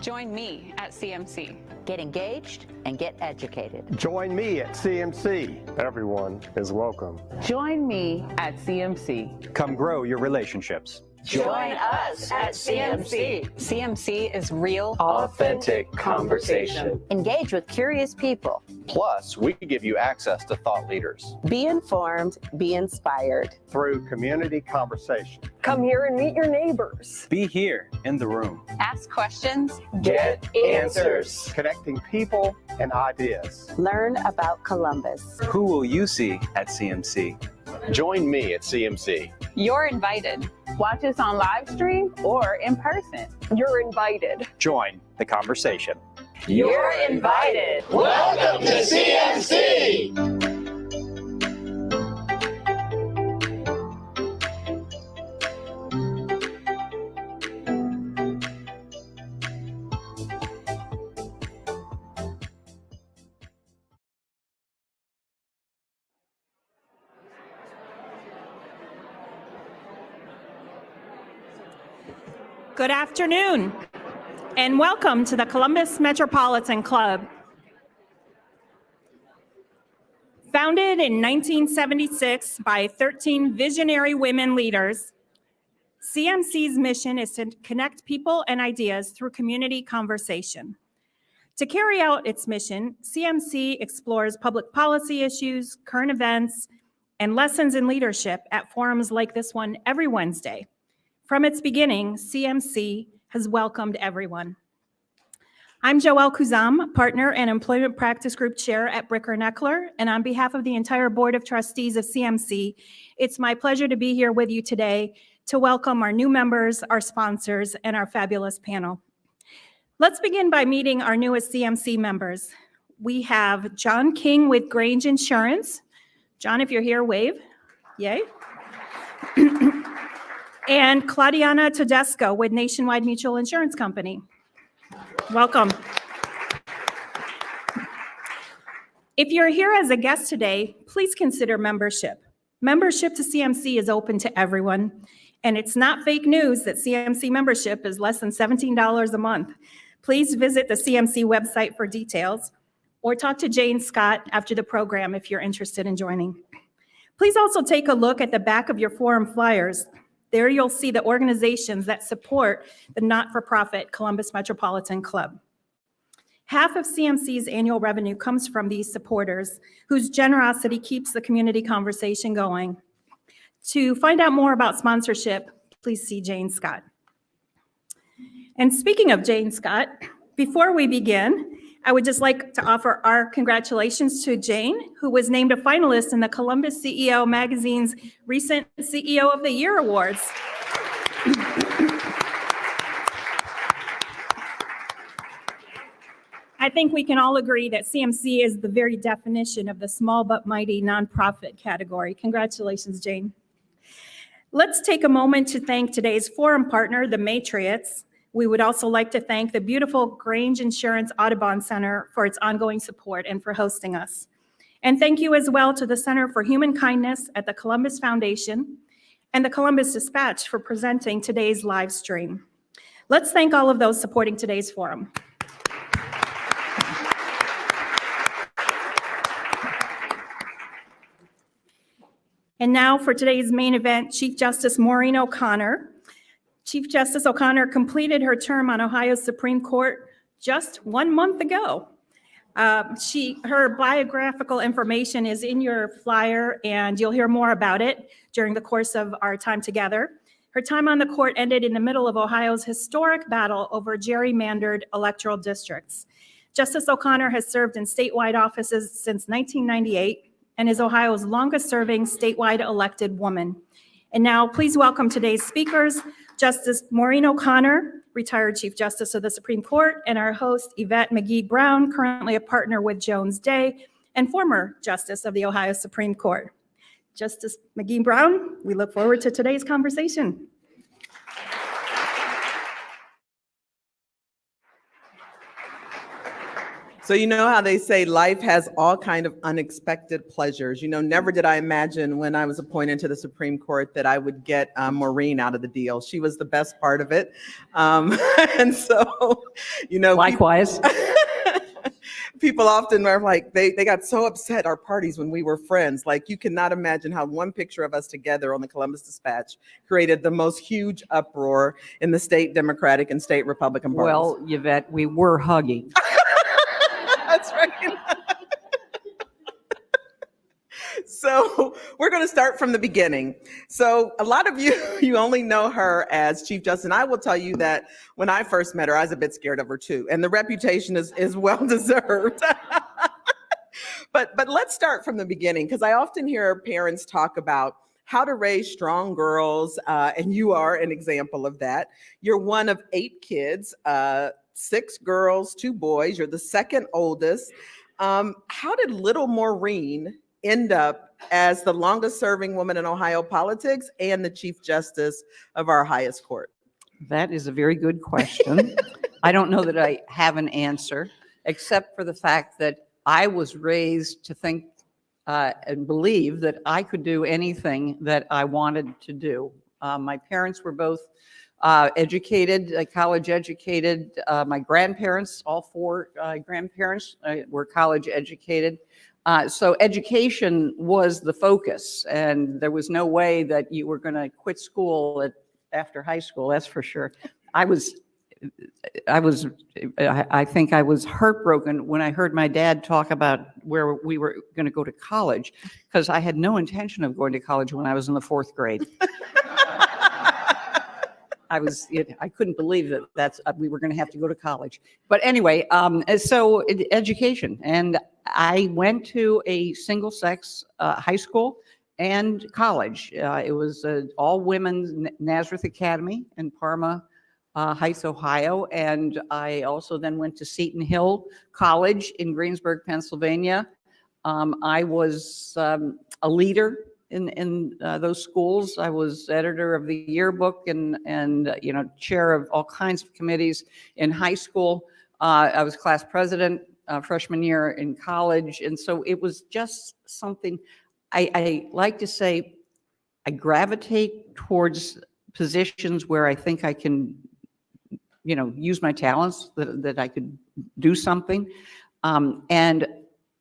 Join me at CMC. Get engaged and get educated. Join me at CMC. Everyone is welcome. Join me at CMC. Come grow your relationships. Join us at CMC. CMC is real, authentic conversation. Engage with curious people. Plus, we give you access to thought leaders. Be informed, be inspired. Through community conversation. Come here and meet your neighbors. Be here in the room. ask questions, Get answers. Connecting people and ideas. Learn about Columbus. Who will you see at CMC? Join me at CMC. You're invited. Watch us on live stream or in person. You're invited. Join the conversation. You're invited. Welcome to CMC. Good afternoon, and welcome to the Columbus Metropolitan Club. Founded in 1976 by 13 visionary women leaders, CMC's mission is to connect people and ideas through community conversation. To carry out its mission, CMC explores public policy issues, current events, and lessons in leadership at forums like this one every Wednesday. From its beginning, CMC has welcomed everyone. I'm Joelle Kuzam, Partner and Employment Practice Group Chair at Bricker Neckler, and on behalf of the entire Board of Trustees of CMC, it's my pleasure to be here with you today to welcome our new members, our sponsors, and our fabulous panel. Let's begin by meeting our newest CMC members. We have John King with Grange Insurance. John, if you're here, wave. Yay. And Claudiana Tedesco with Nationwide Mutual Insurance Company. Welcome. If you're here as a guest today, please consider membership. Membership to CMC is open to everyone, and it's not fake news that CMC membership is less than $17 a month. Please visit the CMC website for details, or talk to Jane Scott after the program if you're interested in joining. Please also take a look at the back of your forum flyers. There you'll see the organizations that support the not-for-profit Columbus Metropolitan Club. Half of CMC's annual revenue comes from these supporters, whose generosity keeps the community conversation going. To find out more about sponsorship, please see Jane Scott. And speaking of Jane Scott, Before we begin, I would just like to offer our congratulations to Jane, who was named a finalist in the Columbus CEO Magazine's recent CEO of the Year Awards. I think we can all agree that CMC is the very definition of the small but mighty nonprofit category. Congratulations, Jane. Let's take a moment to thank today's forum partner, the Matriots. We would also like to thank the beautiful Grange Insurance Audubon Center for its ongoing support and for hosting us. And thank you as well to the Center for Human Kindness at the Columbus Foundation and the Columbus Dispatch for presenting today's live stream. Let's thank all of those supporting today's forum. And now for today's main event, Chief Justice Maureen O'Connor. Chief Justice O'Connor completed her term on Ohio's Supreme Court just 1 month ago. Her biographical information is in your flyer, and you'll hear more about it during the course of our time together. Her time on the court ended in the middle of Ohio's historic battle over gerrymandered electoral districts. Justice O'Connor has served in statewide offices since 1998 and is Ohio's longest-serving statewide elected woman. And now, please welcome today's speakers, Justice Maureen O'Connor, retired Chief Justice of the Supreme Court, and our host, Yvette McGee Brown, currently a partner with Jones Day and former Justice of the Ohio Supreme Court. Justice McGee Brown, we look forward to today's conversation. So you know how they say life has all kind of unexpected pleasures. You know, never did I imagine when I was appointed to the Supreme Court that I would get Maureen out of the deal. She was the best part of it. And so, you know. Likewise. People often are like, they got so upset at our parties when we were friends. Like, you cannot imagine how one picture of us together on the Columbus Dispatch created the most huge uproar in the state Democratic and state Republican parties. Well, Yvette, we were hugging. That's right. So we're going to start from the beginning. So a lot of you only know her as Chief Justice. And I will tell you that when I first met her, I was a bit scared of her too. And the reputation is well deserved. But let's start from the beginning, because I often hear parents talk about how to raise strong girls. And you are an example of that. You're one of 8 kids, 6 girls, 2 boys. You're the second oldest. How did little Maureen end up as the longest serving woman in Ohio politics and the Chief Justice of our highest court? That is a very good question. I don't know that I have an answer, except for the fact that I was raised to think and believe that I could do anything that I wanted to do. My parents were both educated, college educated. My grandparents, all 4 grandparents were college educated. So education was the focus, and there was no way that you were going to quit school after high school, that's for sure. I think I was heartbroken when I heard my dad talk about where we were going to go to college, because I had no intention of going to college when I was in the 4th grade. I couldn't believe that we were going to have to go to college. But anyway, so education. And I went to a single-sex high school and college. It was an all-women's Nazareth Academy in Parma Heights, Ohio. And I also then went to Seton Hill College in Greensburg, Pennsylvania. I was a leader in those schools. I was editor of the yearbook and chair of all kinds of committees in high school. I was class president freshman year in college. And so it was just something, I like to say, I gravitate towards positions where I think I can, use my talents, that I could do something. And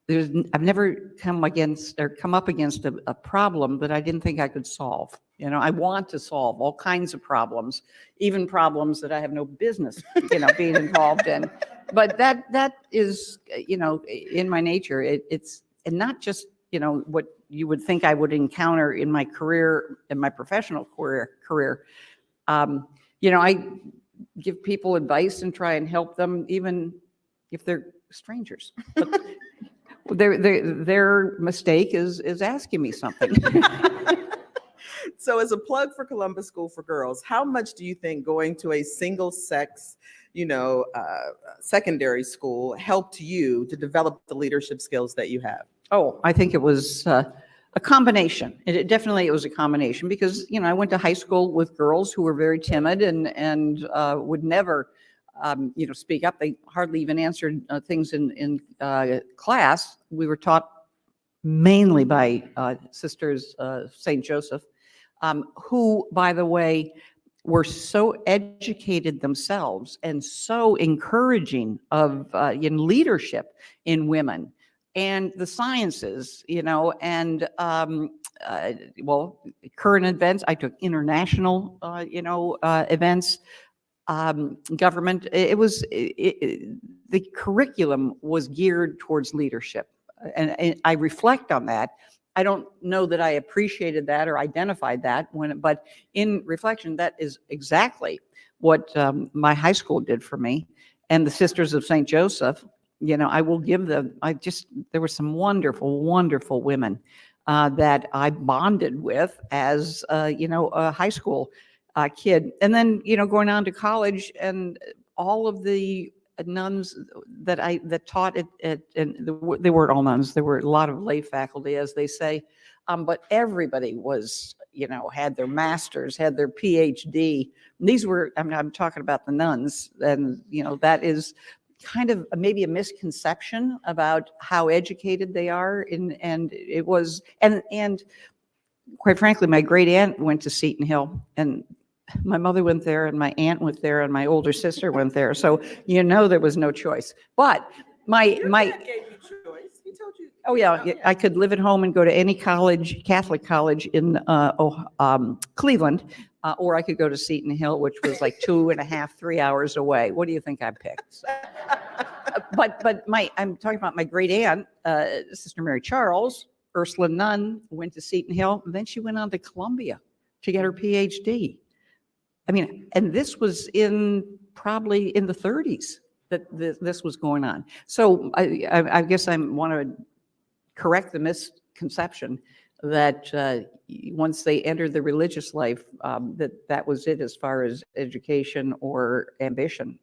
I've never come up against a problem that I didn't think I could solve. I want to solve all kinds of problems, even problems that I have no business, being involved in. But that is, in my nature. It's and not just, what you would think I would encounter in my career, in my professional career. I give people advice and try and help them, even if they're strangers. But their mistake is asking me something. So as a plug for Columbus School for Girls, how much do you think going to a single sex, secondary school helped you to develop the leadership skills that you have? Oh, I think it was a combination. It was a combination because, I went to high school with girls who were very timid and would never, speak up. They hardly even answered things in class. We were taught mainly by Sisters St. Joseph, who, by the way, were so educated themselves and so encouraging of in leadership in women and the sciences, and current events. I took international, events, government. The curriculum was geared towards leadership, and I reflect on that. I don't know that I appreciated that or identified that but in reflection, that is exactly what my high school did for me. And the Sisters of St. Joseph, I will give them, there were some wonderful, wonderful women that I bonded with as, a high school kid. And then, going on to college, and all of the nuns that taught and they weren't all nuns. There were a lot of lay faculty, as they say, but everybody was, had their masters, had their PhD. And these were, I'm talking about the nuns, and that is kind of maybe a misconception about how educated they are, and it was, and quite frankly, my great aunt went to Seton Hill, and my mother went there, and my aunt went there, and my older sister went there. So there was no choice. But my dad gave you choice. He told you. Oh yeah, I could live at home and go to any college, Catholic college in Cleveland, or I could go to Seton Hill, which was like 2.5, 3 hours away. What do you think I picked? But I'm talking about my great aunt, Sister Mary Charles, Ursula Nunn, went to Seton Hill, and then she went on to Columbia to get her PhD. And this was probably in the 30s that this was going on. So I guess I want to correct the misconception that once they entered the religious life, that was it as far as education or ambition.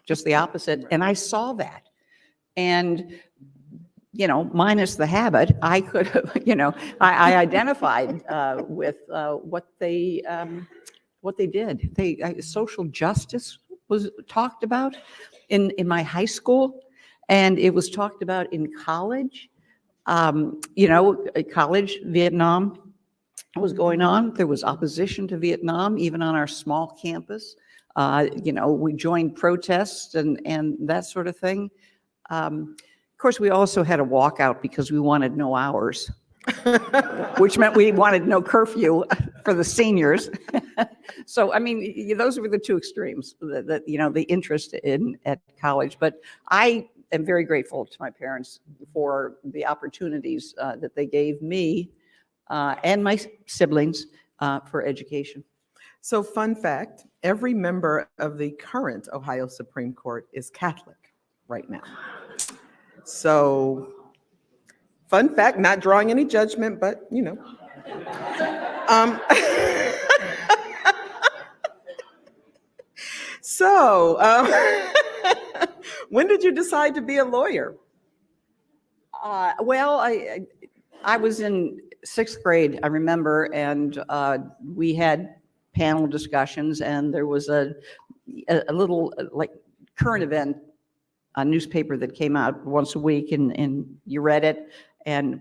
Just the opposite. And I saw that. And, minus the habit, I could have, I identified with what they did. Social justice was talked about in my high school, and it was talked about in college. College, Vietnam was going on. There was opposition to Vietnam, even on our small campus. We joined protests and that sort of thing. Of course, we also had a walkout because we wanted no hours, which meant we wanted no curfew for the seniors. So, those were the two extremes, the interest at college. But I am very grateful to my parents for the opportunities that they gave me and my siblings for education. So, fun fact, every member of the current Ohio Supreme Court is Catholic right now. So, fun fact, not drawing any judgment, but So, when did you decide to be a lawyer? Well, I was in 6th grade, I remember, and we had panel discussions, and there was a little current event, a newspaper that came out once a week, and you read it, and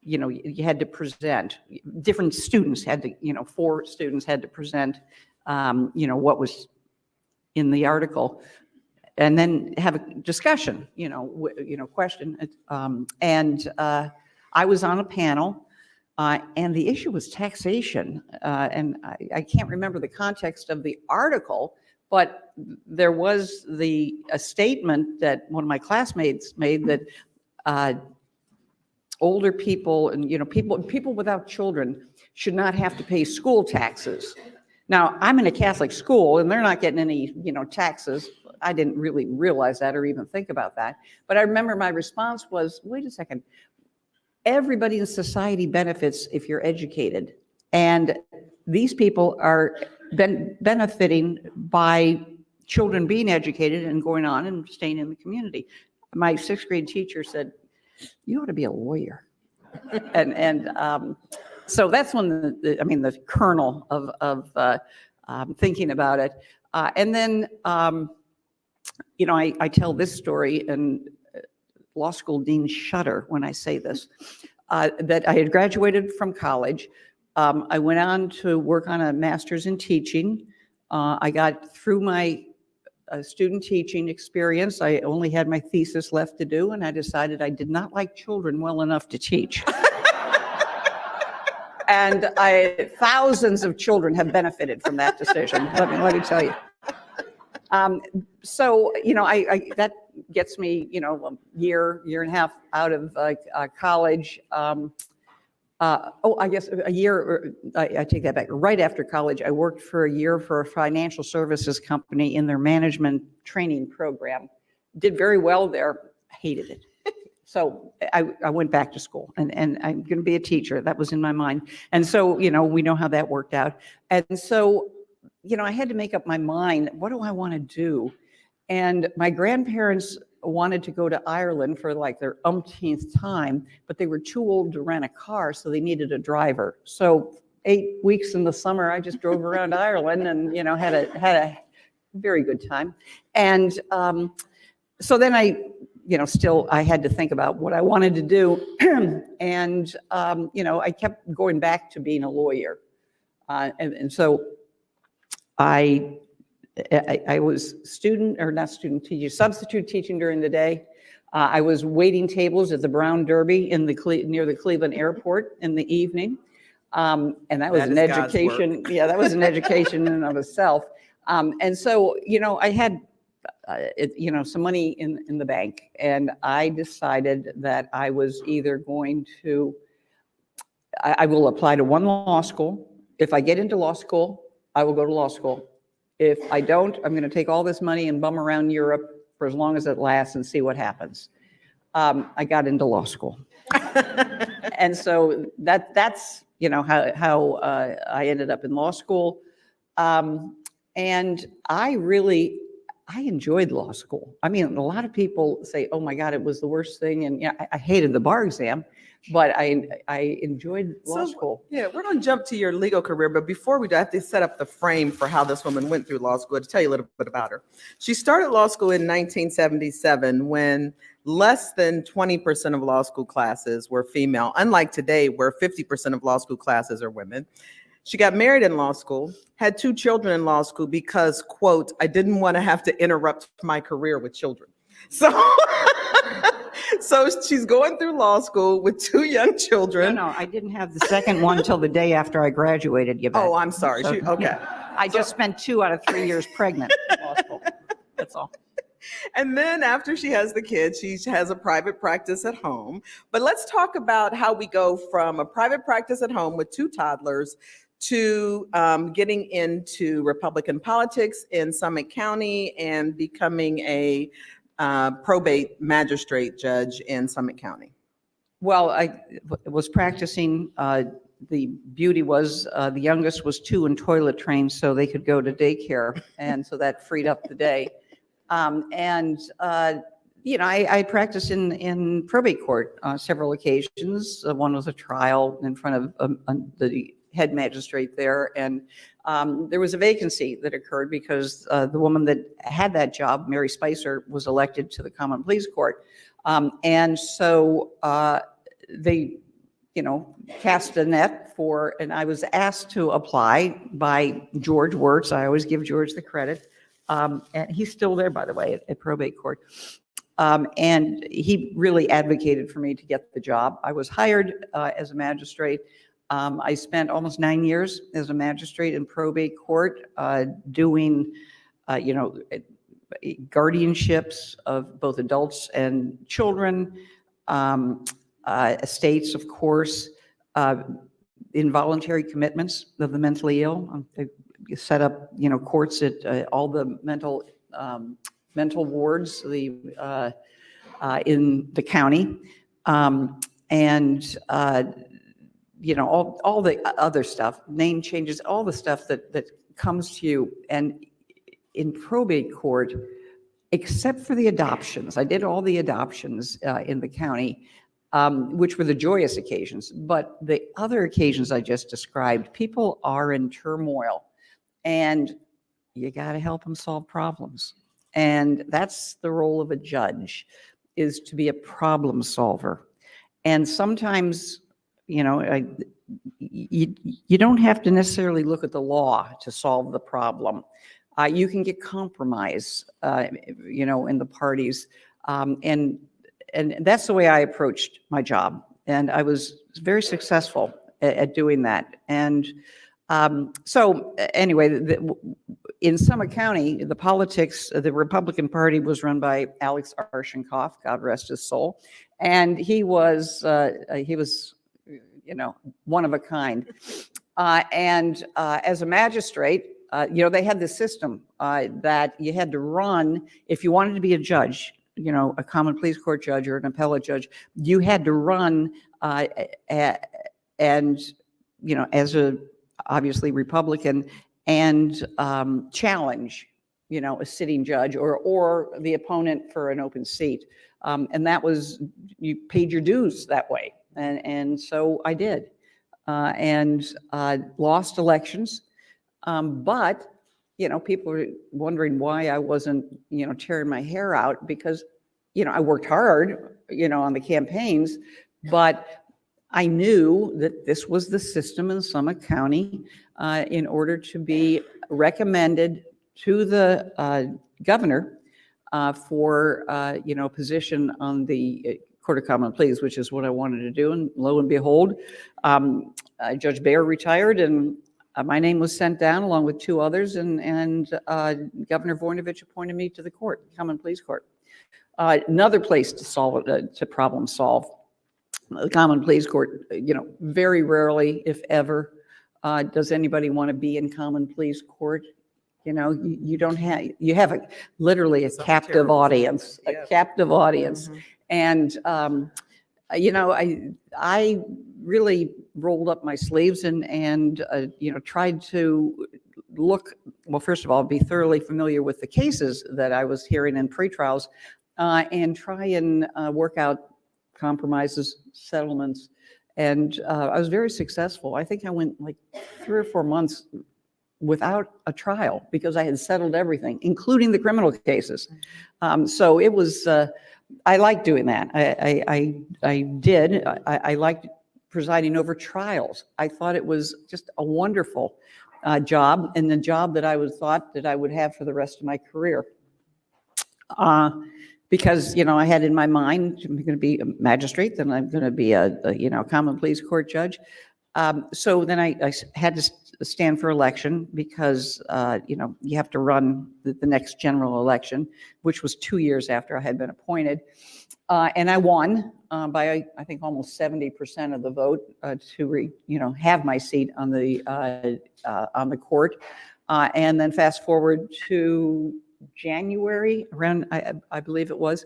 you had to present. Different students had to, 4 students had to present, what was in the article, and then have a discussion, question. And I was on a panel, and the issue was taxation. And I can't remember the context of the article, but there was a statement that one of my classmates made that older people and people without children should not have to pay school taxes. Now, I'm in a Catholic school and they're not getting any, taxes. I didn't really realize that or even think about that. But I remember my response was, wait a second, everybody in society benefits if you're educated. And these people are benefiting by children being educated and going on and staying in the community. My sixth grade teacher said, you ought to be a lawyer. So that's when the kernel of thinking about it. And then, I tell this story, and law school deans shudder when I say this, that I had graduated from college. I went on to work on a master's in teaching. I got through my student teaching experience. I only had my thesis left to do, and I decided I did not like children well enough to teach. And thousands of children have benefited from that decision. Let me tell you. So that gets me, a year and a half out of college. I guess a year. I take that back. Right after college, I worked for a year for a financial services company in their management training program. Did very well there. Hated it. So I went back to school and I'm going to be a teacher. That was in my mind. And so, we know how that worked out. And so, I had to make up my mind. What do I want to do? And my grandparents wanted to go to Ireland for like their umpteenth time, but they were too old to rent a car, so they needed a driver. So 8 weeks in the summer, I just drove around Ireland and, had a very good time. And so then I had to think about what I wanted to do. And, I kept going back to being a lawyer. And so I was substitute teaching during the day. I was waiting tables at the Brown Derby near the Cleveland airport in the evening. And that was an education. Yeah, that was an education in and of itself. And so, I had some money in the bank, and I decided that I was either going to, I will apply to one law school. If I get into law school, I will go to law school. If I don't, I'm going to take all this money and bum around Europe for as long as it lasts and see what happens. I got into law school. And so that's, how I ended up in law school. And I enjoyed law school. I mean, a lot of people say, oh my God, it was the worst thing. And I hated the bar exam, but I enjoyed law school. Yeah, we're going to jump to your legal career. But before we do, I have to set up the frame for how this woman went through law school to tell you a little bit about her. She started law school in 1977 when less than 20% of law school classes were female, unlike today where 50% of law school classes are women. She got married in law school, had 2 children in law school because, quote, I didn't want to have to interrupt my career with children. So, so she's going through law school with 2 young children. No, I didn't have the second one till the day after I graduated, Yvette. Oh, I'm sorry. So, okay. I just spent 2 out of 3 years pregnant in law school. That's all. And then after she has the kids, she has a private practice at home. But let's talk about how we go from a private practice at home with 2 toddlers to getting into Republican politics in Summit County and becoming a probate magistrate judge in Summit County. Well, I was practicing. The beauty was the youngest was 2 and toilet trained, so they could go to daycare, and so that freed up the day. I practiced in probate court on several occasions. One was a trial in front of the head magistrate there, and there was a vacancy that occurred because the woman that had that job, Mary Spicer, was elected to the Common Pleas Court, and so they, cast a net for, and I was asked to apply by George Wirtz. I always give George the credit, and he's still there, by the way, at probate court. And he really advocated for me to get the job. I was hired as a magistrate. I spent almost 9 years as a magistrate in probate court, doing, guardianships of both adults and children, estates, of course, involuntary commitments of the mentally ill. set up, courts at all the mental wards, in the county, and all the other stuff, name changes, all the stuff that comes to you. And in probate court, except for the adoptions, I did all the adoptions in the county, which were the joyous occasions. But the other occasions I just described, people are in turmoil, and you got to help them solve problems. And that's the role of a judge, is to be a problem solver. And sometimes, you don't have to necessarily look at the law to solve the problem. You can get compromise, in the parties. And that's the way I approached my job. And I was very successful at doing that. And so anyway, in Summit County, the politics, the Republican Party was run by Alex Arshenkoff, God rest his soul. And he was one of a kind. And as a magistrate, they had this system that you had to run if you wanted to be a judge, a common pleas court judge or an appellate judge. You had to run and as a obviously Republican and challenge, a sitting judge or the opponent for an open seat. And that was, you paid your dues that way. And so I did, and lost elections. But, people were wondering why I wasn't, tearing my hair out, because, I worked hard, on the campaigns, but I knew that this was the system in Summit County in order to be recommended to the governor for, position on the Court of Common Pleas, which is what I wanted to do. And lo and behold, Judge Baer retired, and my name was sent down along with two others, and Governor Voinovich appointed me to the court, Common Pleas Court. Another place to problem solve. The Common Pleas Court, very rarely, if ever, does anybody want to be in Common Pleas Court. You don't have, you have literally a captive audience, a captive audience. And, I really rolled up my sleeves and tried to look, well, first of all, be thoroughly familiar with the cases that I was hearing in pre-trials, and try and work out compromises, settlements. And I was very successful. I think I went like 3 or 4 months without a trial because I had settled everything, including the criminal cases. So it was, I liked doing that. I did. I liked presiding over trials. I thought it was just a wonderful job, and the job that I thought that I would have for the rest of my career. Because, I had in my mind, I'm going to be a magistrate, then I'm going to be a Common Pleas Court judge. So then I had to stand for election because, you have to run the next general election, which was 2 years after I had been appointed. And I won by, I think, almost 70% of the vote to, have my seat on the court. And then fast forward to January, around, I believe it was,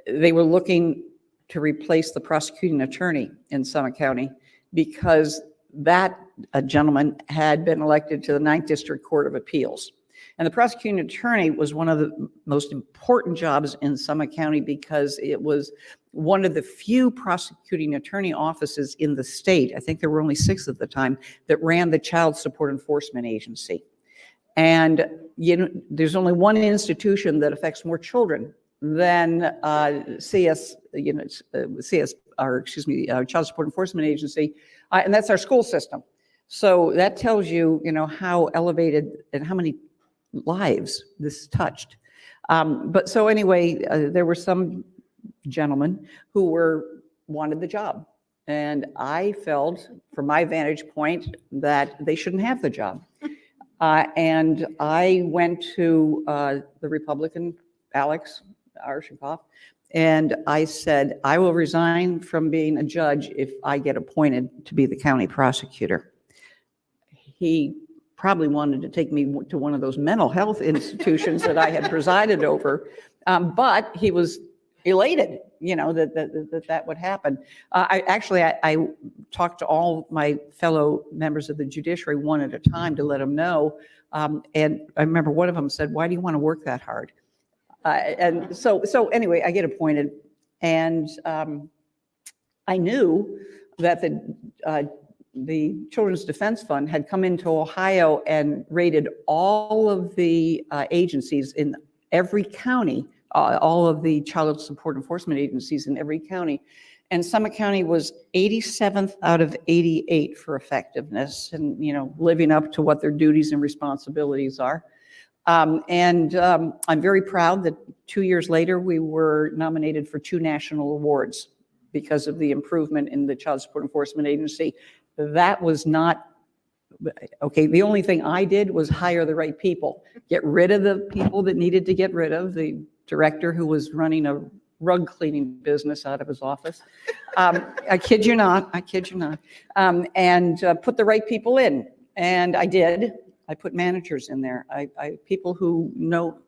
they were looking to replace the prosecuting attorney in Summit County because that gentleman had been elected to the 9th District Court of Appeals. And the prosecuting attorney was one of the most important jobs in Summit County because it was one of the few prosecuting attorney offices in the state, I think there were only 6 at the time, that ran the Child Support Enforcement Agency. And there's only one institution that affects more children than Child Support Enforcement Agency, and that's our school system. So that tells you, how elevated and how many lives this touched. But so anyway, there were some gentlemen who wanted the job, and I felt, from my vantage point, that they shouldn't have the job. And I went to the Republican, Alex Arshenkoff, and I said, I will resign from being a judge if I get appointed to be the county prosecutor. He probably wanted to take me to one of those mental health institutions that I had presided over. But he was elated, that would happen. I talked to all my fellow members of the judiciary one at a time to let them know. And I remember one of them said, "Why do you want to work that hard?" And so anyway, I get appointed, and I knew that the Children's Defense Fund had come into Ohio and raided all of the agencies in every county, all of the child support enforcement agencies in every county. And Summit County was 87th out of 88 for effectiveness and, living up to what their duties and responsibilities are. I'm very proud that 2 years later, we were nominated for 2 national awards because of the improvement in the Child Support Enforcement Agency. That was not, okay, the only thing I did was hire the right people, get rid of the people that needed to get rid of, the director who was running a rug cleaning business out of his office. I kid you not, and put the right people in. And I did. I put managers in there. People who know,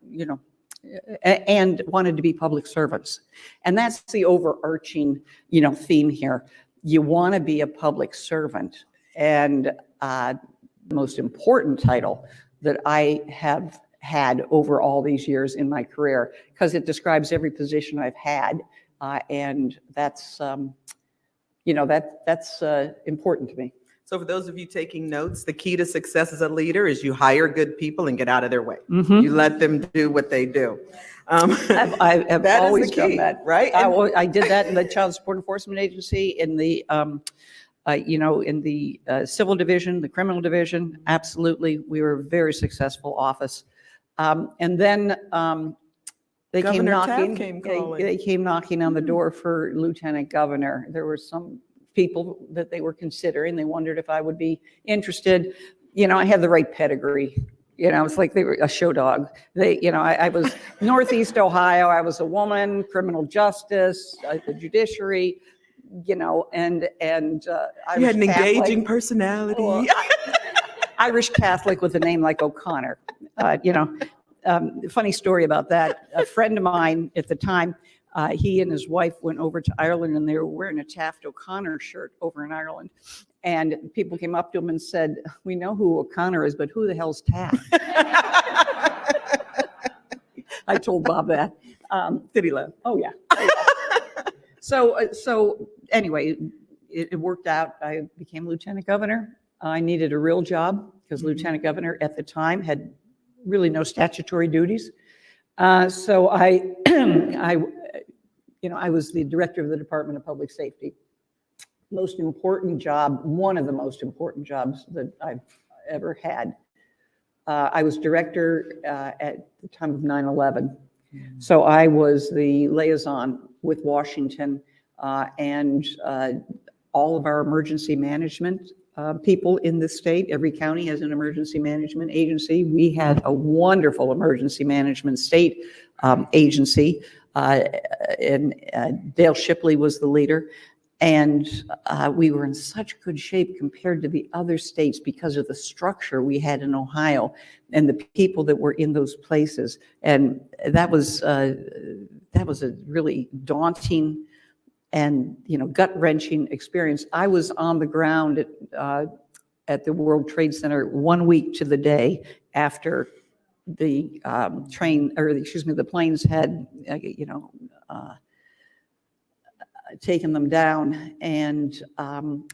and wanted to be public servants. And that's the overarching, theme here. You want to be a public servant. And the most important title that I have had over all these years in my career, because it describes every position I've had. And that's, that's important to me. So for those of you taking notes, the key to success as a leader is you hire good people and get out of their way. Mm-hmm. You let them do what they do. I've always done that, right? I did that in the Child Support Enforcement Agency, in the, in the civil division, the criminal division. Absolutely, we were a very successful office. And then they came knocking. They came knocking on the door for lieutenant governor. There were some people that they were considering. They wondered if I would be interested. I had the right pedigree. It's like they were a show dog. I was Northeast Ohio. I was a woman, criminal justice, the judiciary, and I you had an Catholic. Engaging personality. Well, Irish Catholic with a name like O'Connor. Funny story about that. A friend of mine at the time, he and his wife went over to Ireland, and they were wearing a Taft O'Connor shirt over in Ireland. And people came up to him and said, "We know who O'Connor is, but who the hell's Taft?" I told Bob that. Did he laugh? Oh, yeah. So anyway, it worked out. I became lieutenant governor. I needed a real job because lieutenant governor at the time had really no statutory duties. So I was the director of the Department of Public Safety. Most important job, one of the most important jobs that I've ever had. I was director at the time of 9/11. So I was the liaison with Washington and all of our emergency management people in the state. Every county has an emergency management agency. We had a wonderful emergency management state agency, and Dale Shipley was the leader. And we were in such good shape compared to the other states because of the structure we had in Ohio and the people that were in those places. And that was a really daunting and gut-wrenching experience. I was on the ground at the World Trade Center 1 week to the day after the the planes had taken them down, and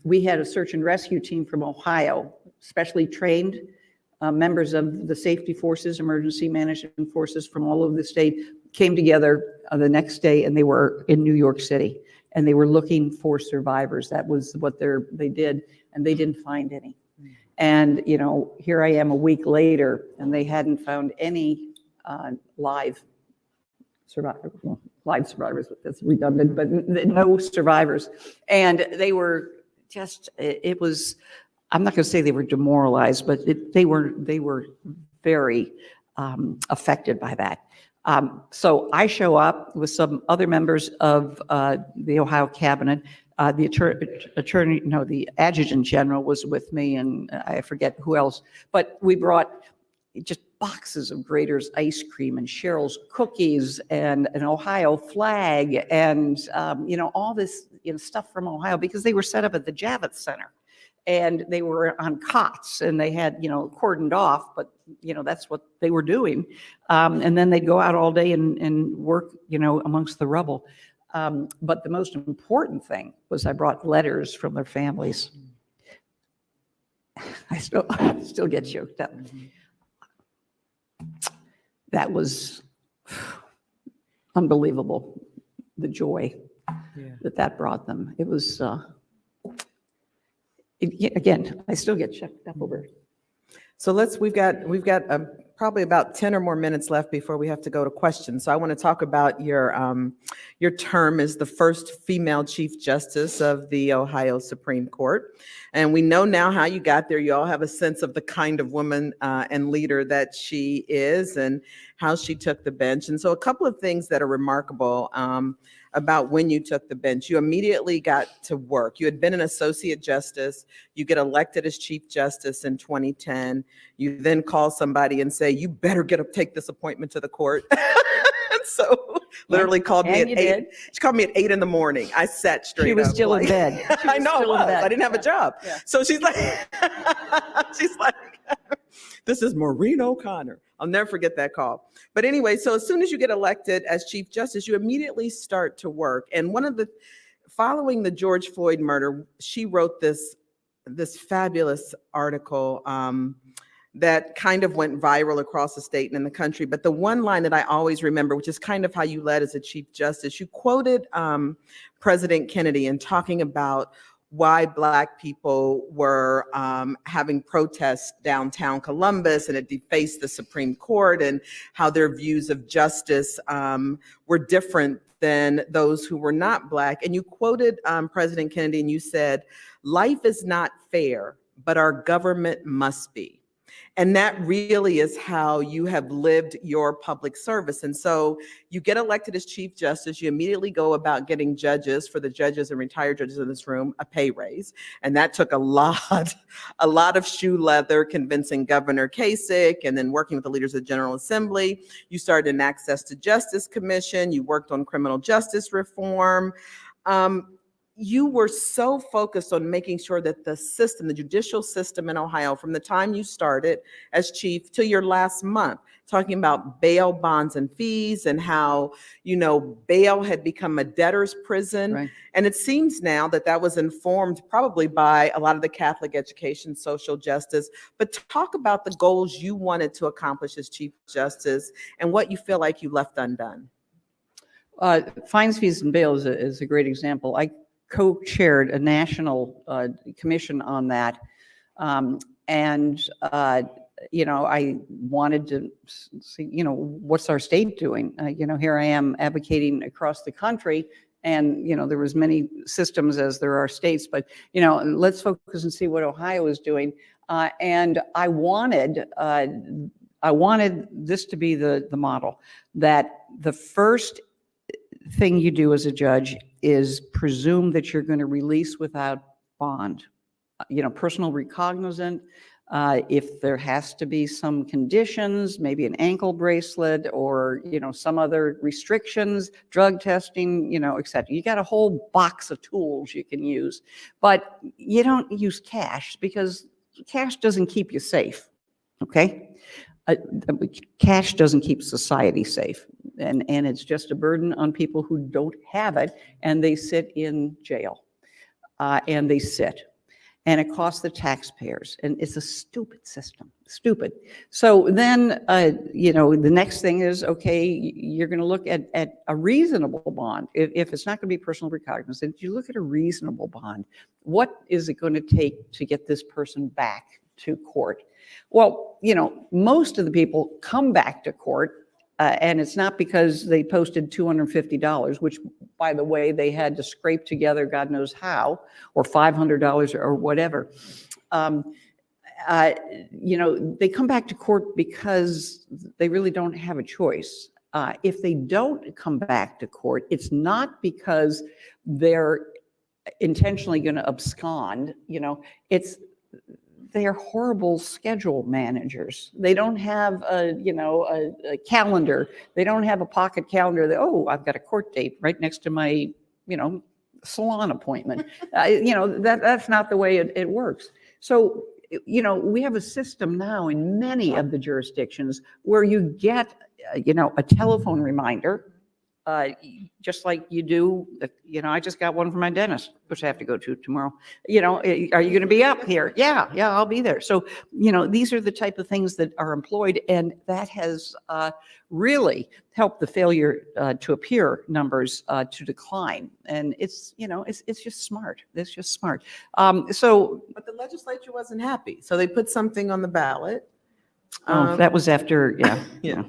we had a search and rescue team from Ohio, specially trained members of the safety forces, emergency management forces from all over the state, came together the next day, and they were in New York City, and they were looking for survivors. That was what they did, and they didn't find any. And here I am a week later, and they hadn't found any live survivors. Well, live survivors, that's redundant, but no survivors. And they were just, it was, I'm not going to say they were demoralized, but they were very affected by that. So I show up with some other members of the Ohio cabinet. The adjutant general was with me, and I forget who else. But we brought just boxes of Grater's ice cream and Cheryl's cookies and an Ohio flag and all this stuff from Ohio, because they were set up at the Javits Center. And they were on cots, and they had, cordoned off, but, that's what they were doing. And then they'd go out all day and work, amongst the rubble. But the most important thing was I brought letters from their families. I still get choked up. That was unbelievable, the joy that brought them. It was... Again, I still get checked up over. So we've got probably about 10 or more minutes left before we have to go to questions. So I want to talk about your term as the first female Chief Justice of the Ohio Supreme Court. And we know now how you got there. You all have a sense of the kind of woman and leader that she is and how she took the bench. And so a couple of things that are remarkable about when you took the bench. You immediately got to work. You had been an associate justice. You get elected as Chief Justice in 2010. You then call somebody and say, you better take this appointment to the court. So literally called me at 8. She called me at 8 in the morning. I sat straight up. She was still in bed. I know I was. I didn't have a job. Yeah. So she's like, this is Maureen O'Connor. I'll never forget that call. But anyway, so as soon as you get elected as Chief Justice, you immediately start to work. And following the George Floyd murder, she wrote this fabulous article that kind of went viral across the state and in the country. But the one line that I always remember, which is kind of how you led as a Chief Justice, you quoted President Kennedy in talking about why Black people were having protests downtown Columbus, and it defaced the Supreme Court, and how their views of justice were different than those who were not Black. And you quoted President Kennedy, and you said, "Life is not fair, but our government must be." And that really is how you have lived your public service. And so you get elected as Chief Justice, you immediately go about getting judges, for the judges and retired judges in this room, a pay raise. And that took a lot of shoe leather, convincing Governor Kasich, and then working with the leaders of the General Assembly. You started an Access to Justice Commission. You worked on criminal justice reform. You were so focused on making sure that the system, the judicial system in Ohio, from the time you started as chief to your last month, talking about bail, bonds, and fees, and how, bail had become a debtor's prison. Right. And it seems now that was informed probably by a lot of the Catholic education, social justice. But talk about the goals you wanted to accomplish as Chief Justice and what you feel like you left undone. Fines, fees, and bail is a great example. I co-chaired a national commission on that. I wanted to see, what's our state doing? Here I am advocating across the country, and, there was many systems as there are states, but, let's focus and see what Ohio is doing. And I wanted this to be the model, that the first thing you do as a judge is presume that you're going to release without bond. Personal recognizant, if there has to be some conditions, maybe an ankle bracelet or, some other restrictions, drug testing, et cetera. You got a whole box of tools you can use, but you don't use cash because cash doesn't keep you safe, okay? Cash doesn't keep society safe, and it's just a burden on people who don't have it, and they sit in jail, and it costs the taxpayers, and it's a stupid system, stupid. So then, the next thing is, okay, you're going to look at a reasonable bond. If it's not going to be personal recognizance, you look at a reasonable bond. What is it going to take to get this person back to court? Well, most of the people come back to court, and it's not because they posted $250, which, by the way, they had to scrape together God knows how, or $500 or whatever. They come back to court because they really don't have a choice. If they don't come back to court, it's not because they're intentionally going to abscond, they're horrible schedule managers. They don't have a calendar. They don't have a pocket calendar that, oh, I've got a court date right next to my, salon appointment. That's not the way it works. So, we have a system now in many of the jurisdictions where you get, a telephone reminder, just like you do, I just got one from my dentist, which I have to go to tomorrow. Are you going to be up here? Yeah, I'll be there. So, these are the type of things that are employed, and that has really helped the failure to appear numbers to decline. And it's just smart. It's just smart. But the legislature wasn't happy, so they put something on the ballot. That was after, Yeah.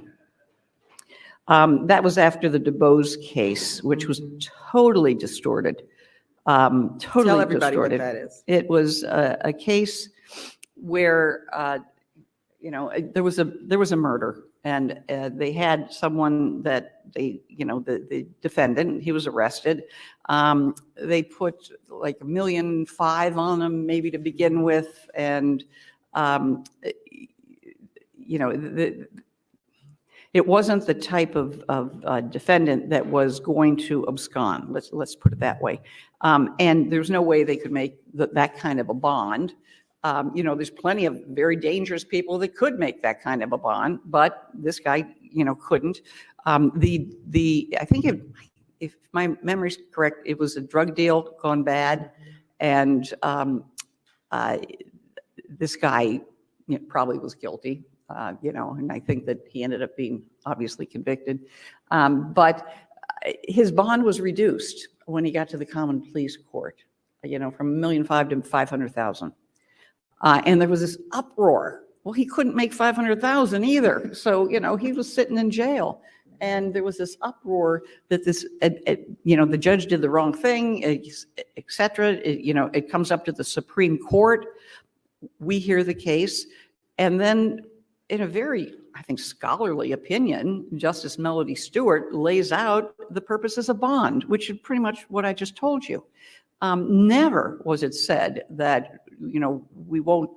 That was after the DuBose case, which was totally distorted. Totally Tell everybody distorted. what that is. It was a case where, there was a murder, and they had someone that the defendant, he was arrested. They put like $1.5 million on him, maybe to begin with, and it wasn't the type of defendant that was going to abscond. Let's put it that way. And there's no way they could make that kind of a bond. There's plenty of very dangerous people that could make that kind of a bond, but this guy, couldn't. I think if my memory's correct, it was a drug deal gone bad, and this guy probably was guilty. And I think that he ended up being obviously convicted. But his bond was reduced when he got to the common pleas court, from $1.5 million to $500,000. And there was this uproar. Well, he couldn't make $500,000 either. So, he was sitting in jail. And there was this uproar that the judge did the wrong thing, et cetera. It comes up to the Supreme Court. We hear the case. And then, in a very, I think, scholarly opinion, Justice Melody Stewart lays out the purposes of bond, which is pretty much what I just told you. Never was it said that, we won't,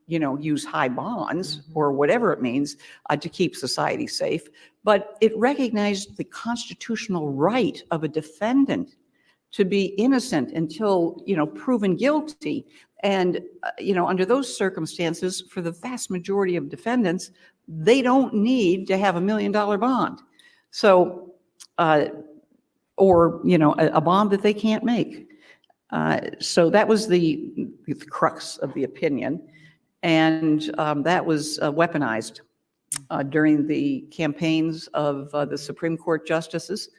use high bonds or whatever it means to keep society safe, but it recognized the constitutional right of a defendant to be innocent until, proven guilty. And, under those circumstances, for the vast majority of defendants, they don't need to have $1 million bond. So, or, a bond that they can't make. So that was the crux of the opinion. And that was weaponized during the campaigns of the Supreme Court justices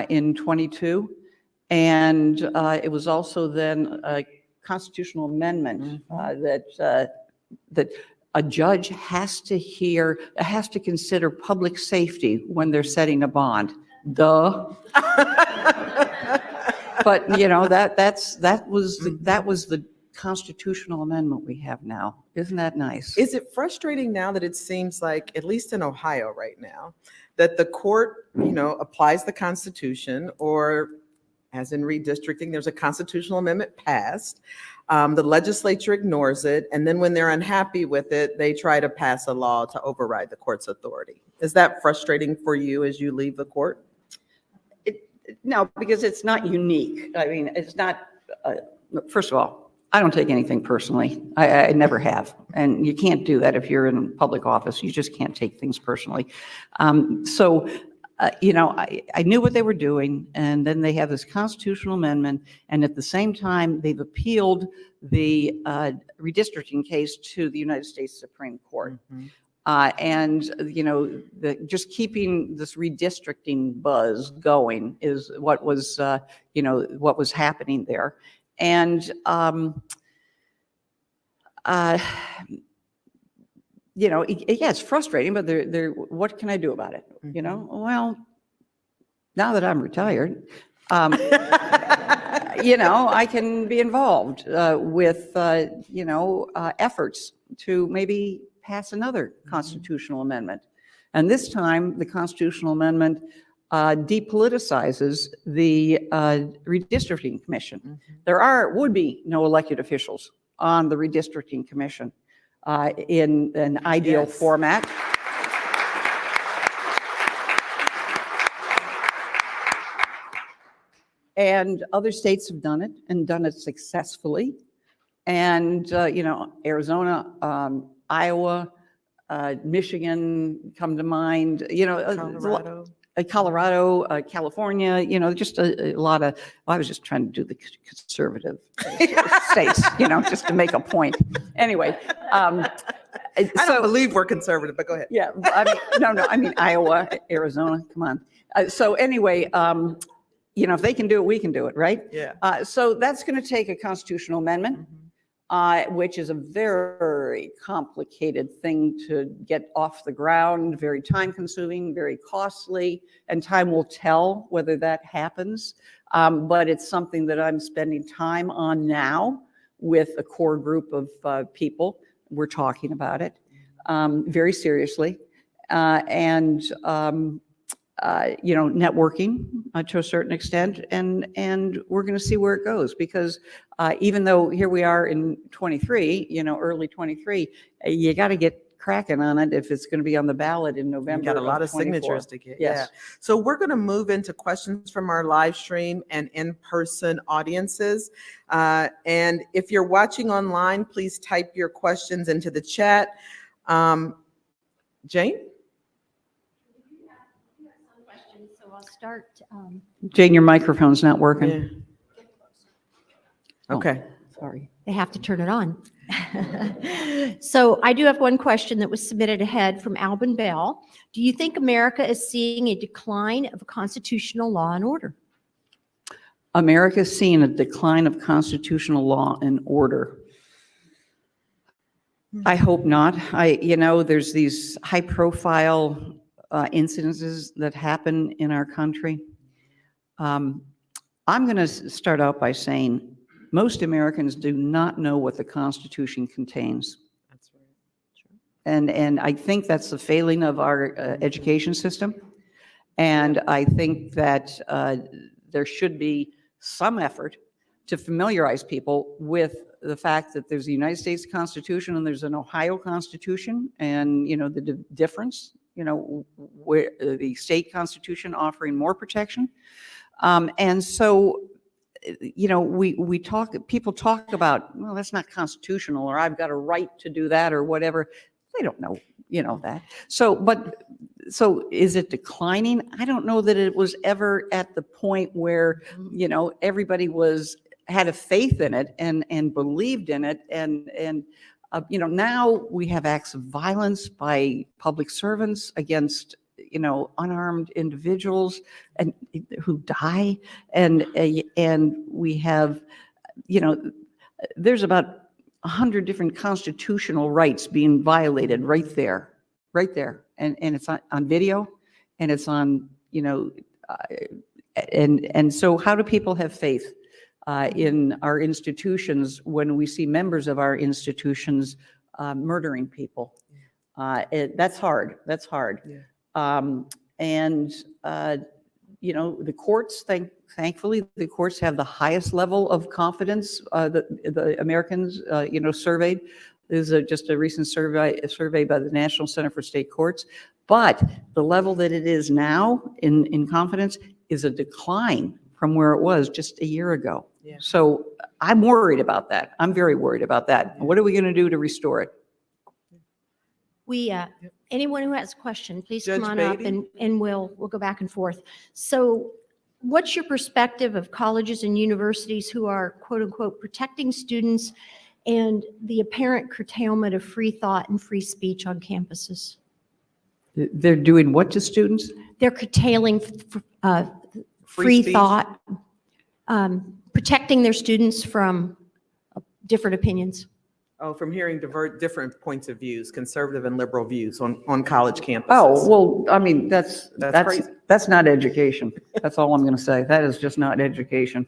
in 22. And it was also then a constitutional amendment that a judge has to consider public safety when they're setting a bond. Duh. But that was the constitutional amendment we have now. Isn't that nice? Is it frustrating now that it seems like, at least in Ohio right now, that the court, applies the Constitution, or as in redistricting, there's a constitutional amendment passed. The legislature ignores it, and then when they're unhappy with it, they try to pass a law to override the court's authority. Is that frustrating for you as you leave the court? No, because it's not unique. I mean, it's not, first of all, I don't take anything personally. I never have. And you can't do that if you're in public office. You just can't take things personally. I knew what they were doing, and then they have this constitutional amendment, and at the same time, they've appealed the redistricting case to the United States Supreme Court. Just keeping this redistricting buzz going is what was, what was happening there. And, it's frustrating, but what can I do about it? Well, now that I'm retired, I can be involved with, efforts to maybe pass another constitutional amendment. And this time, the constitutional amendment depoliticizes the redistricting commission. There would be no elected officials on the redistricting commission in an ideal format. And other states have done it and done it successfully. And, Arizona, Iowa, Michigan come to mind, Colorado, California, just a lot of, I was just trying to do the conservative states, just to make a point. Anyway. I don't believe we're conservative, but go ahead. Yeah, I mean Iowa, Arizona, come on. So anyway, if they can do it, we can do it, right? Yeah. So that's going to take a constitutional amendment. Which is a very complicated thing to get off the ground, very time consuming, very costly, and time will tell whether that happens. But it's something that I'm spending time on now with a core group of people. We're talking about it very seriously. Networking to a certain extent, and we're going to see where it goes, because even though here we are in 23, early 23, you got to get cracking on it if it's going to be on the ballot in November. Got a lot of 24. signatures to get. Yes. Yeah. So we're going to move into questions from our live stream and in-person audiences. And if you're watching online, please type your questions into the chat. Jane? So I'll start. Jane, your microphone's not working. Yeah. Okay. Sorry. They have to turn it on. So I do have one question that was submitted ahead from Alban Bell. Do you think America is seeing a decline of constitutional law and order? America's seeing a decline of constitutional law and order. I hope not. There's these high-profile incidences that happen in our country. I'm going to start out by saying most Americans do not know what the Constitution contains. That's right. Sure. And I think that's the failing of our education system. And I think that there should be some effort to familiarize people with the fact that there's a United States Constitution and there's an Ohio Constitution, and the difference, where the state constitution offering more protection. And so, people talk about, well, that's not constitutional, or I've got a right to do that, or whatever. They don't know, that. So is it declining? I don't know that it was ever at the point where, everybody had a faith in it and believed in it. And now we have acts of violence by public servants against, unarmed individuals and who die. And we have, there's about 100 different constitutional rights being violated right there. And it's on video, and it's on, and so how do people have faith in our institutions when we see members of our institutions murdering people? That's hard. Yeah. The courts, thankfully, the courts have the highest level of confidence the Americans, surveyed. This is just a recent survey by the National Center for State Courts. But the level that it is now in confidence is a decline from where it was just a year ago. Yeah. So I'm worried about that. I'm very worried about that. What are we going to do to restore it? Anyone who has a question, please Judge come on Beatty? up and we'll go back and forth. So what's your perspective of colleges and universities who are quote unquote protecting students and the apparent curtailment of free thought and free speech on campuses? They're doing what to students? They're curtailing free speech? thought, protecting their students from different opinions. Oh, from hearing different points of views, conservative and liberal views on college campuses. Oh, well, I mean, that's crazy. That's not education. That's all I'm going to say. That is just not education.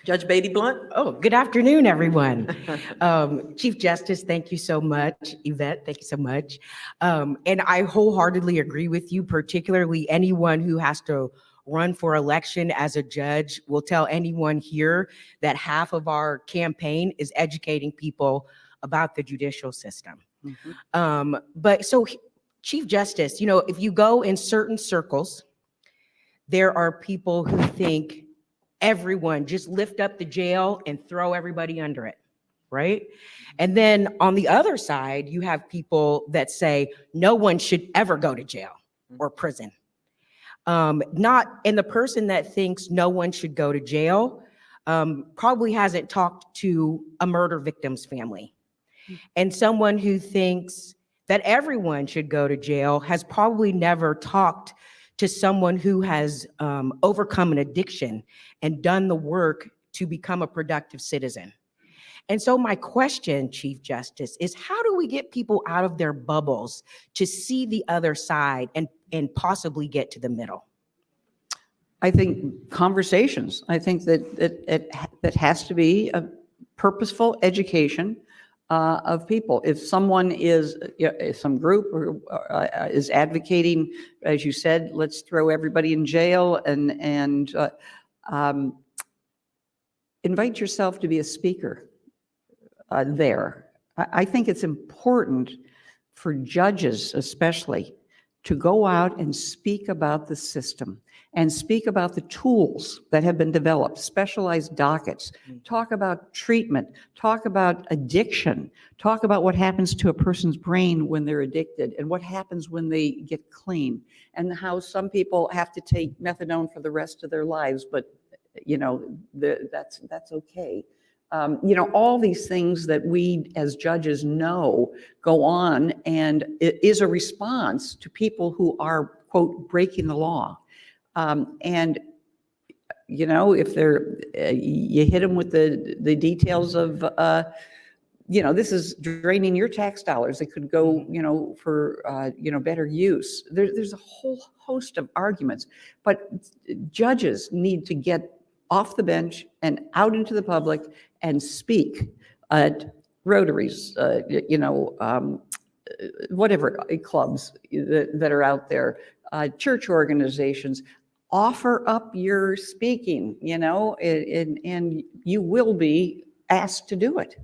Judge Beatty Blunt? Oh, good afternoon, everyone. Chief Justice, thank you so much. Yvette, thank you so much. And I wholeheartedly agree with you, particularly anyone who has to run for election as a judge will tell anyone here that half of our campaign is educating people about the judicial system. But so, Chief Justice, you know, if you go in certain circles, there are people who think everyone just lift up the jail and throw everybody under it, right? And then on the other side, you have people that say no one should ever go to jail or prison. And the person that thinks no one should go to jail probably hasn't talked to a murder victim's family. And someone who thinks that everyone should go to jail has probably never talked to someone who has overcome an addiction and done the work to become a productive citizen. And so my question, Chief Justice, is how do we get people out of their bubbles to see the other side and possibly get to the middle? I think conversations. I think that has to be a purposeful education of people. If someone is, if some group is advocating, as you said, let's throw everybody in jail and invite yourself to be a speaker there. I think it's important for judges especially to go out and speak about the system and speak about the tools that have been developed, specialized dockets, talk about treatment, talk about addiction, talk about what happens to a person's brain when they're addicted and what happens when they get clean, and how some people have to take methadone for the rest of their lives, but you know, that's okay. You know, all these things that we as judges know go on, and it is a response to people who are, quote, breaking the law. And, you know, if they're, you hit them with the details of, you know, this is draining your tax dollars. It could go, you know, for, you know, better use. There's a whole host of arguments, but judges need to get off the bench and out into the public and speak at Rotaries, you know, whatever clubs that are out there, church organizations. Offer up your speaking, you know, and you will be asked to do it.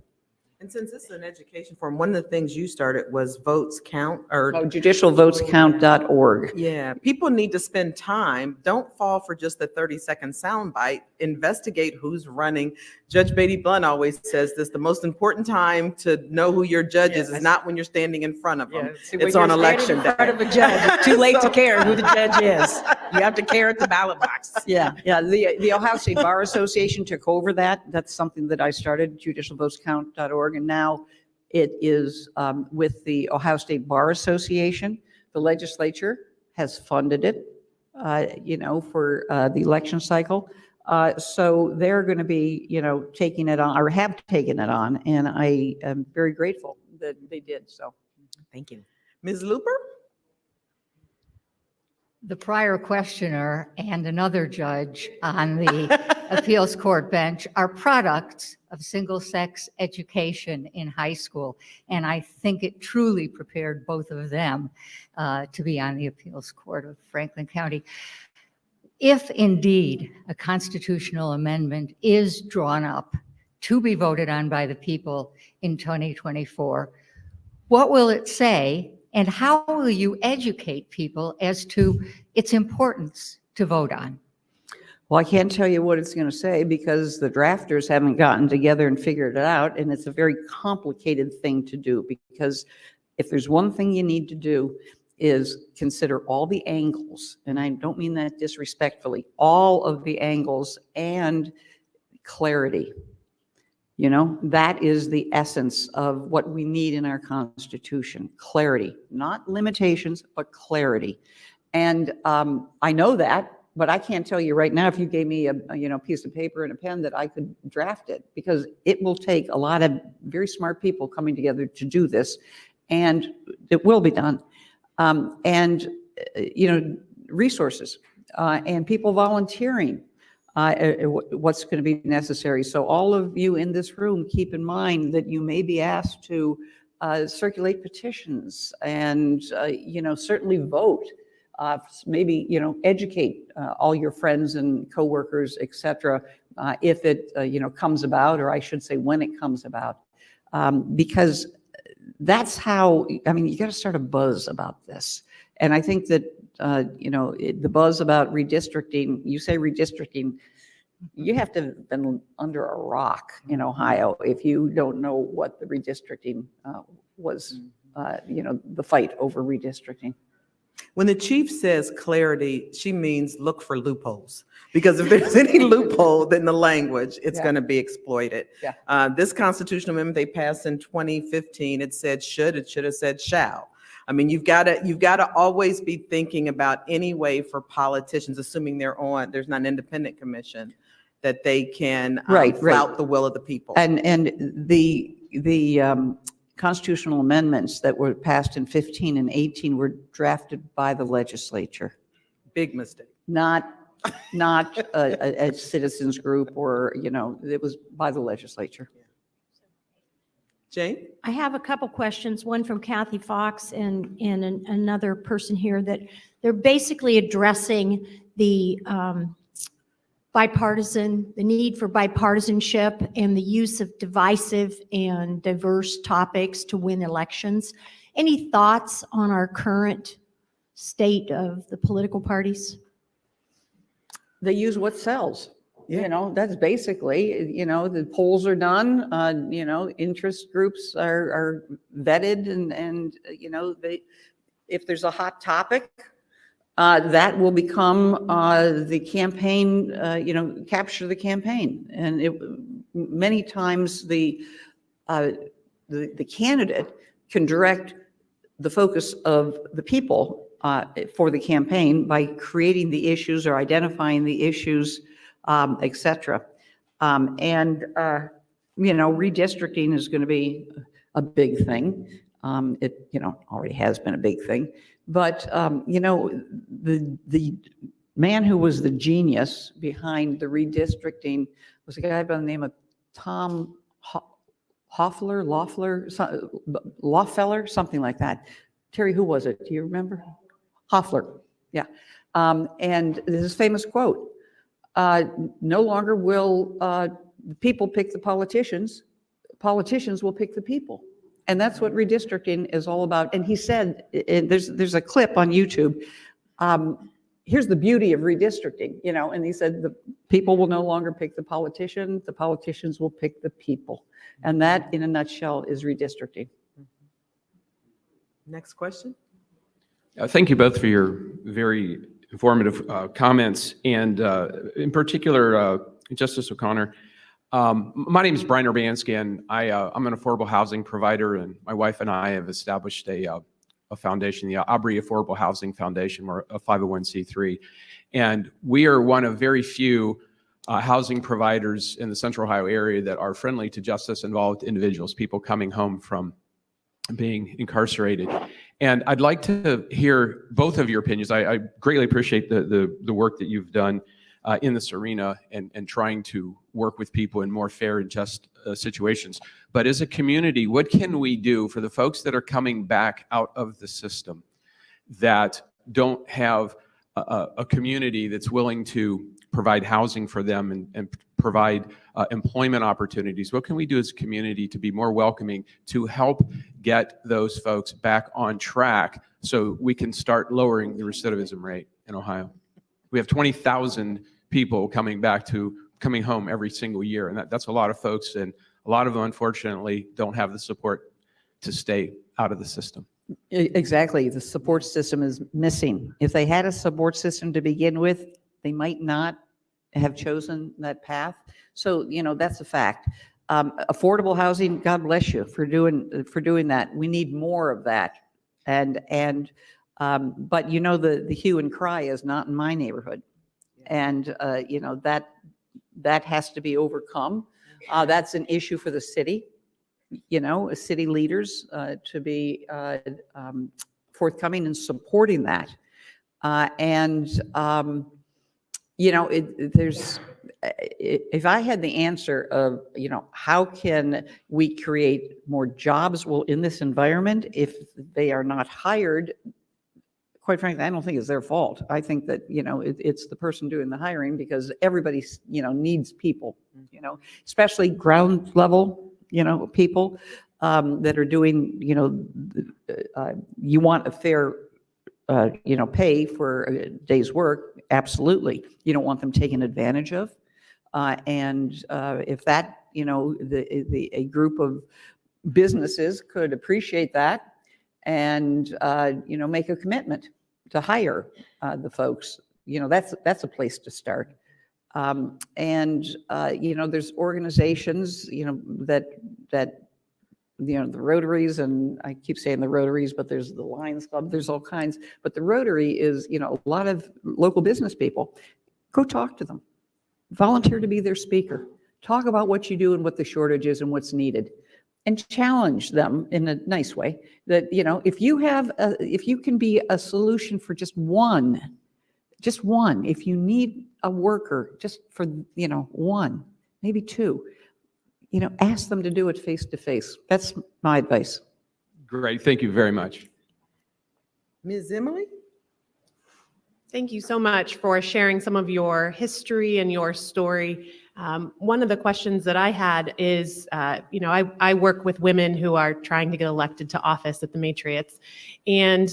And since this is an education forum, one of the things you started was Votes Count, or judicialvotescount.org. Yeah, people need to spend time. Don't fall for just the 30-second soundbite. Investigate who's running. Judge Beatty Blunt always says this: the most important time to know who your judge is not when you're standing in front of them. It's on election day. In front of a judge, it's too late to care who the judge is. You have to care at the ballot box. Yeah. The Ohio State Bar Association took over that. That's something that I started, judicialvotescount.org, and now it is with the Ohio State Bar Association. The legislature has funded it, you know, for the election cycle. So they're going to be, you know, taking it on, or have taken it on, and I am very grateful that they did. So, thank you. Ms. Looper? The prior questioner and another judge on the appeals court bench are products of single-sex education in high school, and I think it truly prepared both of them to be on the appeals court of Franklin County. If indeed a constitutional amendment is drawn up to be voted on by the people in 2024, what will it say? And how will you educate people as to its importance to vote on? well, I can't tell you what it's going to say because the drafters haven't gotten together and figured it out. And it's a very complicated thing to do, because if there's one thing you need to do is consider all the angles, and I don't mean that disrespectfully, all of the angles and clarity. You know, that is the essence of what we need in our Constitution, clarity, not limitations, but clarity. And I know that, but I can't tell you right now if you gave me a piece of paper and a pen that I could draft it, because it will take a lot of very smart people coming together to do this, and it will be done. And resources and people volunteering. what's going to be necessary. So all of you in this room, keep in mind that you may be asked to circulate petitions and, certainly vote. Maybe, educate all your friends and coworkers, et cetera, if it, comes about, or I should say when it comes about. Because that's how, you got to start a buzz about this. And I think that, the buzz about redistricting, you say redistricting, you have to have been under a rock in Ohio if you don't know what the redistricting was, the fight over redistricting. When the chief says clarity, she means look for loopholes. Because if there's any loophole in the language, it's going to be exploited. Yeah. This constitutional amendment they passed in 2015, it said should, it should have said shall. You've got to always be thinking about any way for politicians, assuming there's not an independent commission, that they can flout the will of the people. And the constitutional amendments that were passed in 15 and 18 were drafted by the legislature. Big mistake. Not a citizens group or, it was by the legislature. Jane? I have a couple questions, one from Kathy Fox and another person here, that they're basically addressing the need for bipartisanship and the use of divisive and diverse topics to win elections. Any thoughts on our current state of the political parties? They use what sells. That's basically, the polls are done, interest groups are vetted and if there's a hot topic, that will become the campaign, capture the campaign. And many times the candidate can direct the focus of the people for the campaign by creating the issues or identifying the issues, et cetera. Redistricting is going to be a big thing. It, already has been a big thing. But, the man who was the genius behind the redistricting was a guy by the name of Tom Lawfeller, something like that. Terry, who was it? Do you remember? Hoffler, yeah. And there's this famous quote, no longer will the people pick the politicians will pick the people. And that's what redistricting is all about. And he said, there's a clip on YouTube, here's the beauty of redistricting, and he said the people will no longer pick the politicians will pick the people. And that, in a nutshell, is redistricting. Next question. Thank you both for your very informative comments. And in particular, Justice O'Connor, my name is Brian Urbanski, and I'm an affordable housing provider, and my wife and I have established a foundation, the Aubrey Affordable Housing Foundation. We're a 501c3, and we are one of very few housing providers in the Central Ohio area that are friendly to justice-involved individuals, people coming home from being incarcerated. And I'd like to hear both of your opinions. I greatly appreciate the work that you've done in this arena and trying to work with people in more fair and just situations. But as a community, what can we do for the folks that are coming back out of the system that don't have a community that's willing to provide housing for them and provide employment opportunities? What can we do as a community to be more welcoming to help get those folks back on track so we can start lowering the recidivism rate in Ohio? We have 20,000 people coming home every single year, and that's a lot of folks, and a lot of them, unfortunately, don't have the support to stay out of the system. Exactly. The support system is missing. If they had a support system to begin with, they might not have chosen that path. So, that's a fact. Affordable housing, God bless you for doing that. We need more of that. But the hue and cry is not in my neighborhood. And, that has to be overcome. That's an issue for the city, city leaders to be forthcoming and supporting that. There's if I had the answer of, how can we create more jobs? Well, in this environment, if they are not hired, quite frankly, I don't think it's their fault. I think that, it's the person doing the hiring, because everybody, needs people, especially ground level, people that are doing, you want a fair, pay for a day's work. Absolutely. You don't want them taken advantage of. And if that, a group of businesses could appreciate that and, make a commitment to hire the folks, that's a place to start. There's organizations, that the Rotaries, and I keep saying the Rotaries, but there's the Lions Club, there's all kinds, but the Rotary is, a lot of local business people. Go talk to them. Volunteer to be their speaker. Talk about what you do and what the shortage is and what's needed. And challenge them in a nice way that, if you can be a solution for just one, if you need a worker just for, one, maybe two, ask them to do it face to face. That's my advice. Great. Thank you very much. Ms. Emily? Thank you so much for sharing some of your history and your story. One of the questions that I had is, I work with women who are trying to get elected to office at the Matriots, and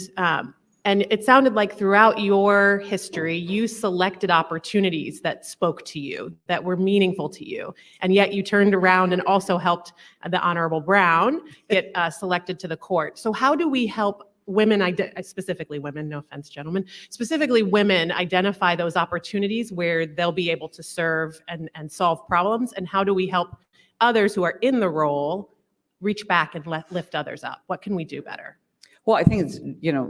it sounded like throughout your history, you selected opportunities that spoke to you, that were meaningful to you, and yet you turned around and also helped the Honorable Brown get selected to the court. So how do we help women, specifically women, no offense, gentlemen, specifically women identify those opportunities where they'll be able to serve and solve problems? And how do we help others who are in the role reach back and lift others up? What can we do better? Well, I think it's,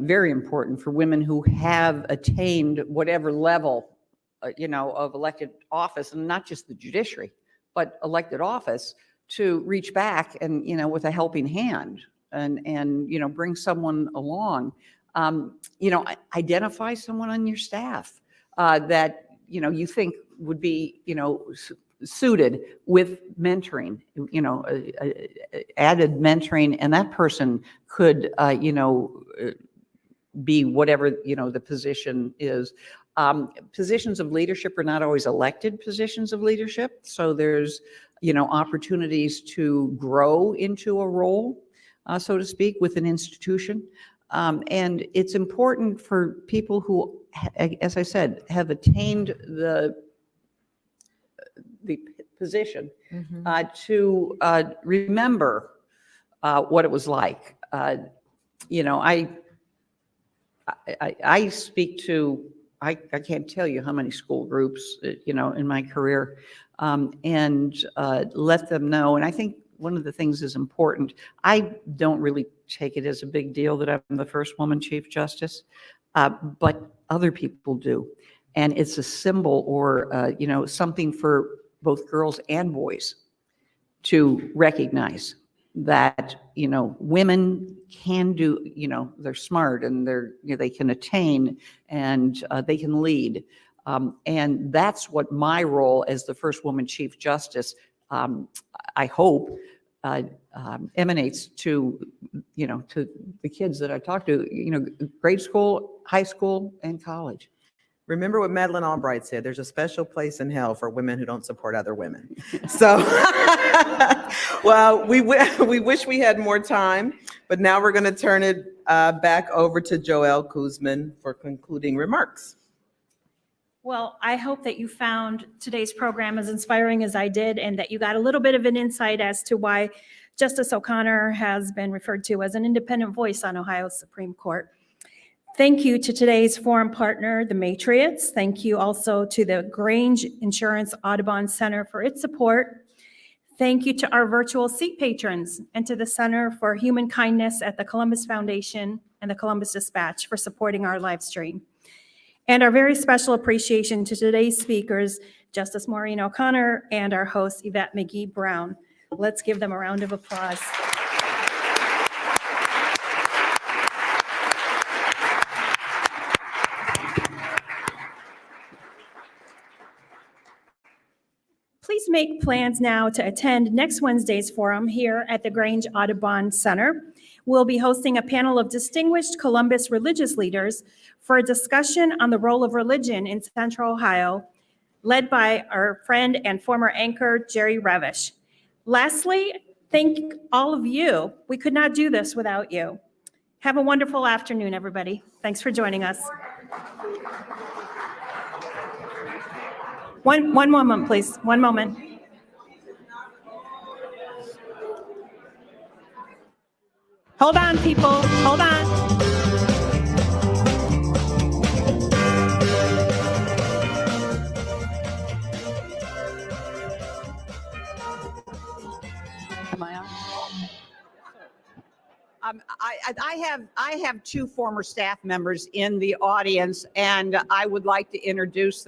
very important for women who have attained whatever level, of elected office, and not just the judiciary, but elected office, to reach back and, with a helping hand. And bring someone along, identify someone on your staff that, you think would be, suited with mentoring, added mentoring, and that person could, be whatever, the position is. Positions of leadership are not always elected positions of leadership. So there's, opportunities to grow into a role, so to speak, with an institution. And it's important for people who, as I said, have attained the position to remember what it was like. I speak to, I can't tell you how many school groups, in my career, and let them know. And I think one of the things is important. I don't really take it as a big deal that I'm the first woman Chief Justice, but other people do. And it's a symbol or, something for both girls and boys to recognize that, women can do, they're smart and they can attain and they can lead. And that's what my role as the first woman Chief Justice, I hope, emanates to, to the kids that I talk to, grade school, high school, and college. Remember what Madeleine Albright said, there's a special place in hell for women who don't support other women. So, well, we wish we had more time, but now we're going to turn it back over to Joelle Kuzman for concluding remarks. Well, I hope that you found today's program as inspiring as I did, and that you got a little bit of an insight as to why Justice O'Connor has been referred to as an independent voice on Ohio's Supreme Court. Thank you to today's forum partner, the Matriots. Thank you also to the Grange Insurance Audubon Center for its support. Thank you to our virtual seat patrons and to the Center for Human Kindness at the Columbus Foundation and the Columbus Dispatch for supporting our live stream. And our very special appreciation to today's speakers, Justice Maureen O'Connor and our host, Yvette McGee Brown. Let's give them a round of applause. make plans now to attend next Wednesday's forum here at the Grange Audubon Center. We'll be hosting a panel of distinguished Columbus religious leaders for a discussion on the role of religion in Central Ohio, led by our friend and former anchor, Jerry Revish. Lastly, thank all of you. We could not do this without you. Have a wonderful afternoon, everybody. Thanks for joining us. One moment, please. One moment. Hold on, people. Hold on. Am I on? I have two former staff members in the audience, and I would like to introduce them.